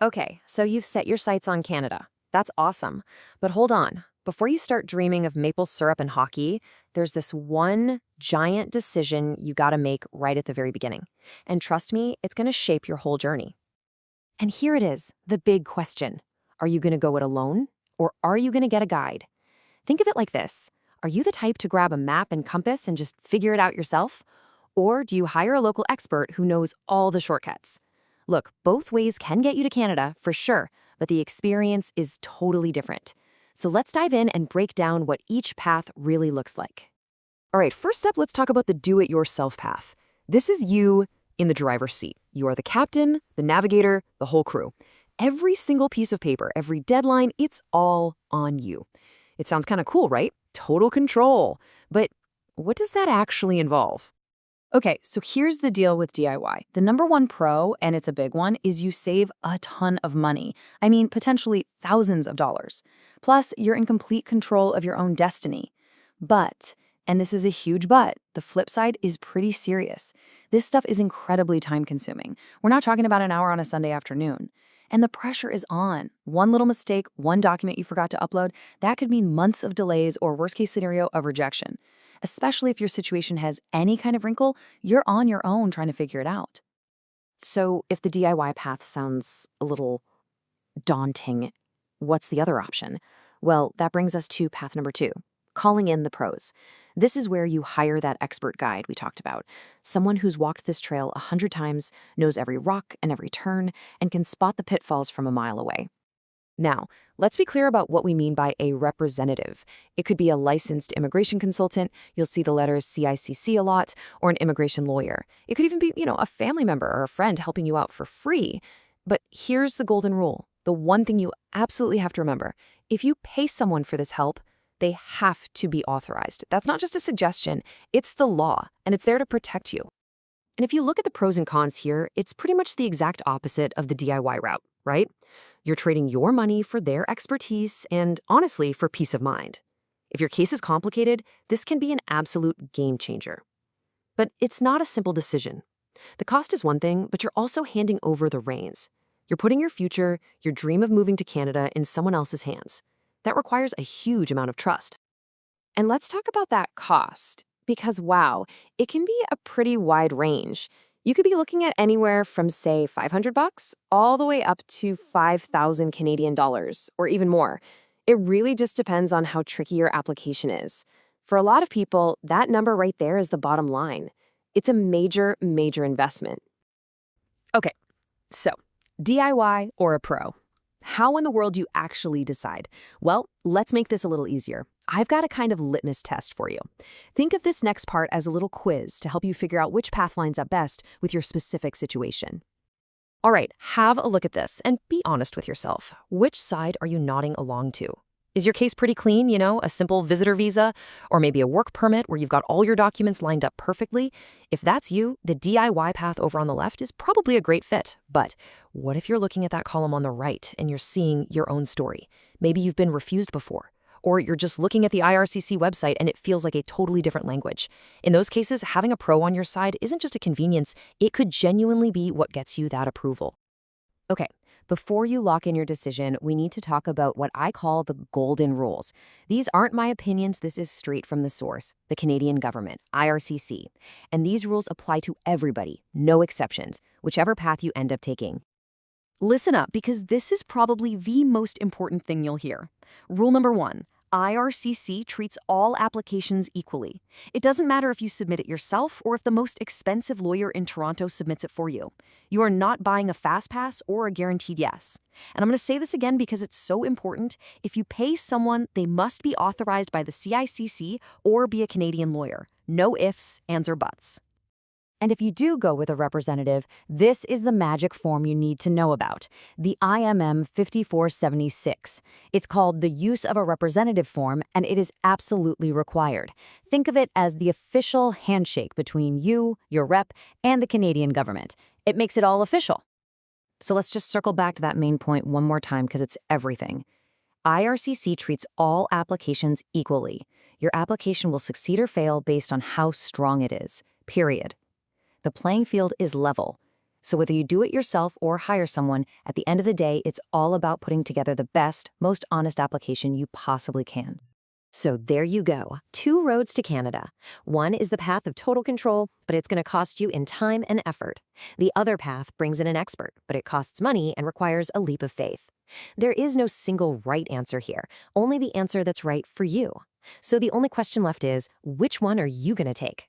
Okay, so you've set your sights on Canada. That's awesome. But hold on. Before you start dreaming of maple syrup and hockey, there's this one giant decision you gotta make right at the very beginning. And trust me, it's gonna shape your whole journey. And here it is, the big question. Are you gonna go it alone? Or are you gonna get a guide? Think of it like this. Are you the type to grab a map and compass and just figure it out yourself? Or do you hire a local expert who knows all the shortcuts? Look, both ways can get you to Canada, for sure, but the experience is totally different. So let's dive in and break down what each path really looks like. All right, first up, let's talk about the do-it-yourself path. This is you in the driver's seat. You are the captain, the navigator, the whole crew. Every single piece of paper, every deadline, it's all on you. It sounds kind of cool, right? Total control. But what does that actually involve? Okay, so here's the deal with DIY. The number one pro, and it's a big one, is you save a ton of money. I mean, potentially thousands of dollars. Plus, you're in complete control of your own destiny. But, and this is a huge but, the flip side is pretty serious. This stuff is incredibly time-consuming. We're not talking about an hour on a Sunday afternoon. And the pressure is on. One little mistake, one document you forgot to upload, that could mean months of delays or worst-case scenario of rejection. Especially if your situation has any kind of wrinkle, you're on your own trying to figure it out. So if the DIY path sounds a little daunting, what's the other option? Well, that brings us to path number 2, calling in the pros. This is where you hire that expert guide we talked about, someone who's walked this trail 100 times, knows every rock and every turn, and can spot the pitfalls from a mile away. Now, let's be clear about what we mean by a representative. It could be a licensed immigration consultant, you'll see the letters CICC a lot, or an immigration lawyer. It could even be, a family member or a friend helping you out for free. But here's the golden rule, the one thing you absolutely have to remember. If you pay someone for this help, they have to be authorized. That's not just a suggestion, it's the law, and it's there to protect you. And if you look at the pros and cons here, it's pretty much the exact opposite of the DIY route, right? You're trading your money for their expertise and, honestly, for peace of mind. If your case is complicated, this can be an absolute game changer. But it's not a simple decision. The cost is one thing, but you're also handing over the reins. You're putting your future, your dream of moving to Canada, in someone else's hands. That requires a huge amount of trust. And let's talk about that cost, because wow, it can be a pretty wide range. You could be looking at anywhere from, say, $500 all the way up to 5,000 Canadian dollars, or even more. It really just depends on how tricky your application is. For a lot of people, that number right there is the bottom line. It's a major, major investment. Okay, so DIY or a pro? How in the world do you actually decide? Well, let's make this a little easier. I've got a kind of litmus test for you. Think of this next part as a little quiz to help you figure out which path lines up best with your specific situation. All right, have a look at this and be honest with yourself. Which side are you nodding along to? Is your case pretty clean, a simple visitor visa, or maybe a work permit where you've got all your documents lined up perfectly? If that's you, the DIY path over on the left is probably a great fit. But what if you're looking at that column on the right and you're seeing your own story? Maybe you've been refused before, or you're just looking at the IRCC website and it feels like a totally different language. In those cases, having a pro on your side isn't just a convenience, it could genuinely be what gets you that approval. Okay. Before you lock in your decision, we need to talk about what I call the golden rules. These aren't my opinions, this is straight from the source, the Canadian government, IRCC. And these rules apply to everybody, no exceptions, whichever path you end up taking. Listen up, because this is probably the most important thing you'll hear. Rule number 1. IRCC treats all applications equally. It doesn't matter if you submit it yourself or if the most expensive lawyer in Toronto submits it for you. You are not buying a fast pass or a guaranteed yes. And I'm going to say this again because it's so important. If you pay someone, they must be authorized by the CICC or be a Canadian lawyer. No ifs, ands, or buts. And if you do go with a representative, this is the magic form you need to know about, the IMM 5476. It's called the Use of a Representative form, and it is absolutely required. Think of it as the official handshake between you, your rep, and the Canadian government. It makes it all official. So let's just circle back to that main point one more time because it's everything. IRCC treats all applications equally. Your application will succeed or fail based on how strong it is, period. The playing field is level. So whether you do it yourself or hire someone, at the end of the day, it's all about putting together the best, most honest application you possibly can. So there you go, 2 roads to Canada. One is the path of total control, but it's going to cost you in time and effort. The other path brings in an expert, but it costs money and requires a leap of faith. There is no single right answer here, only the answer that's right for you. So the only question left is, which one are you going to take?